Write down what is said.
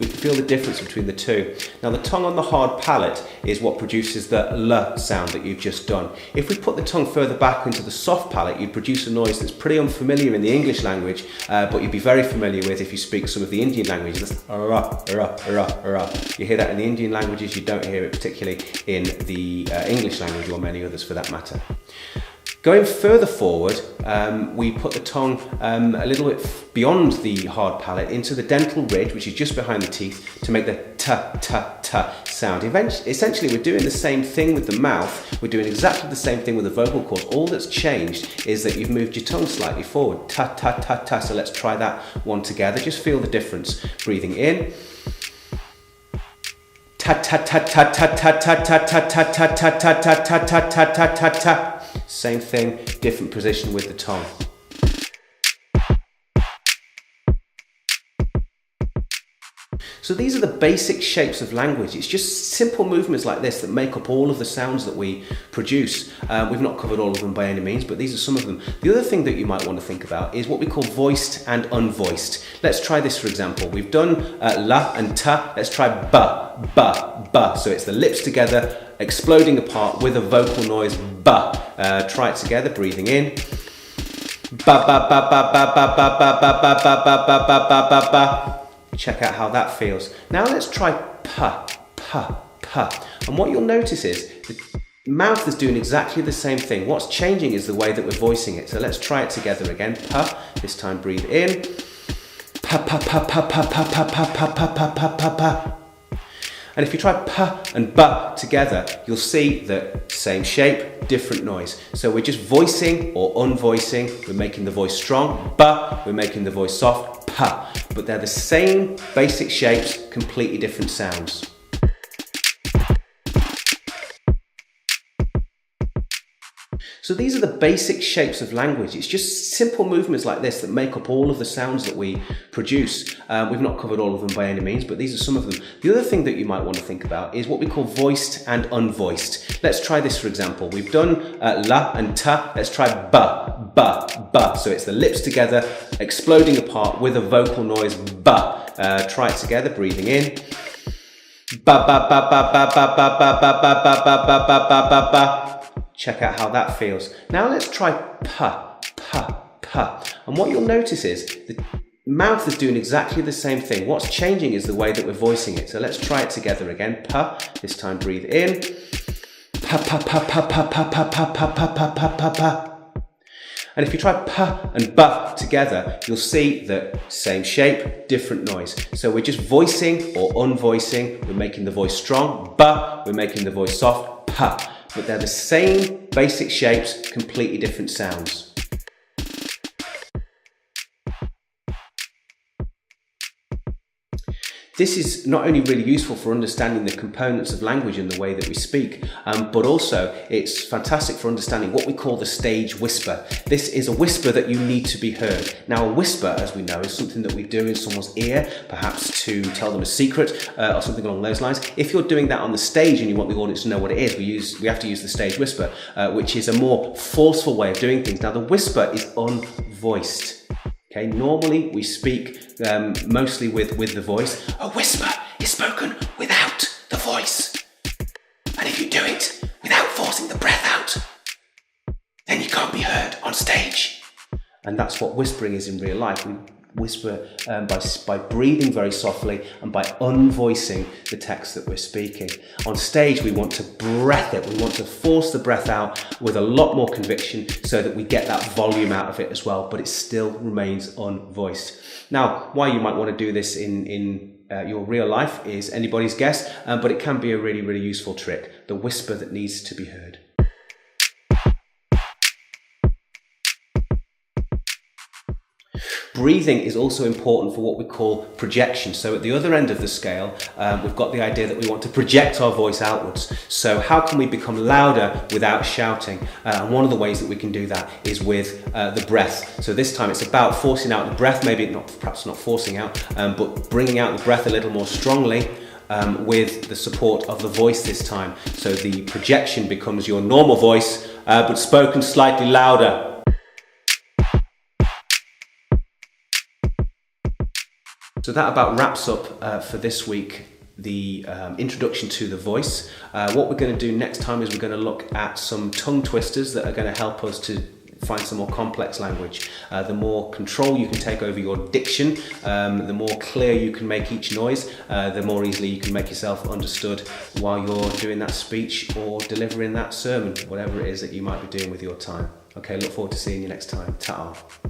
We can feel the difference between the two. Now the tongue on the hard palate is what produces the L sound that you've just done. If we put the tongue further back into the soft palate, you'd produce a noise that's pretty unfamiliar in the English language, but you'd be very familiar with if you speak some of the Indian languages. That's ra, ra, ra, ra. You hear that in the Indian languages, you don't hear it particularly in the English language, or many others for that matter. Going further forward, we put the tongue a little bit beyond the hard palate into the dental ridge, which is just behind the teeth, to make the ta ta ta sound. Essentially, we're doing the same thing with the mouth. We're doing exactly the same thing with the vocal cords. All that's changed is that you've moved your tongue slightly forward. Ta ta ta ta. So let's try that one together. Just feel the difference. Breathing in. Ta ta ta ta ta ta ta ta ta ta ta ta ta ta ta ta ta ta ta. Same thing, different position with the tongue. So these are the basic shapes of language. It's just simple movements like this that make up all of the sounds that we produce. We've not covered all of them by any means, but these are some of them. The other thing that you might want to think about is what we call voiced and unvoiced. Let's try this, for example. We've done la and ta. Let's try ba, ba, ba. So it's the lips together, exploding apart with a vocal noise, ba. Try it together, breathing in. Ba, ba, ba, ba, ba, ba, ba, ba, ba, ba, ba, ba, ba, ba, ba, ba. Check out how that feels. Now let's try pa, pa, pa. And what you'll notice is the mouth is doing exactly the same thing. What's changing is the way that we're voicing it. So let's try it together again. Pa, this time breathe in. Pa, pa, pa, pa, pa, pa, pa, pa, pa, pa, pa, pa, pa, pa. And if you try pa and ba together, you'll see that same shape, different noise. So we're just voicing or unvoicing. We're making the voice strong. Ba, we're making the voice soft. Pa. But they're the same basic shapes, completely different sounds. So these are the basic shapes of language. It's just simple movements like this that make up all of the sounds that we produce. We've not covered all of them by any means, but these are some of them. The other thing that you might want to think about is what we call voiced and unvoiced. Let's try this, for example. We've done la and ta. Let's try ba, ba, ba. So it's the lips together, exploding apart with a vocal noise, ba. Try it together, breathing in. Ba, ba, ba, ba, ba, ba, ba, ba, ba, ba, ba, ba, ba, ba, ba, ba. Check out how that feels. Now let's try pa, pa, pa. And what you'll notice is the mouth is doing exactly the same thing. What's changing is the way that we're voicing it. So let's try it together again. Pa, this time breathe in. Pa, pa, pa, pa, pa, pa, pa, pa, pa, pa, pa, pa, pa, pa. And if you try pa and ba together, you'll see that same shape, different noise. So we're just voicing or unvoicing. We're making the voice strong. Ba, we're making the voice soft. Pa. But they're the same basic shapes, completely different sounds. This is not only really useful for understanding the components of language and the way that we speak, but also it's fantastic for understanding what we call the stage whisper. This is a whisper that you need to be heard. Now, a whisper, as we know, is something that we do in someone's ear, perhaps to tell them a secret or something along those lines. If you're doing that on the stage and you want the audience to know what it is, we have to use the stage whisper, which is a more forceful way of doing things. Now, the whisper is unvoiced. Okay, normally we speak mostly with the voice. A whisper is spoken without the voice. And if you do it without forcing the breath out, then you can't be heard on stage. And that's what whispering is in real life. We whisper by breathing very softly and by unvoicing the text that we're speaking. On stage, we want to breath it. We want to force the breath out with a lot more conviction so that we get that volume out of it as well, but it still remains unvoiced. Now, why you might want to do this in your real life is anybody's guess, but it can be a really, really useful trick. The whisper that needs to be heard. Breathing is also important for what we call projection. So at the other end of the scale, we've got the idea that we want to project our voice outwards. So how can we become louder without shouting? And one of the ways that we can do that is with the breath. So this time it's about forcing out the breath, perhaps not forcing out, but bringing out the breath a little more strongly with the support of the voice this time. So the projection becomes your normal voice, but spoken slightly louder. So So that about wraps up for this week the introduction to the voice. What we're going to do next time is we're going to look at some tongue twisters that are going to help us to find some more complex language. The more control you can take over your diction, the more clear you can make each noise, the more easily you can make yourself understood while you're doing that speech or delivering that sermon, whatever it is that you might be doing with your time. Okay, look forward to seeing you next time. Ta-ta.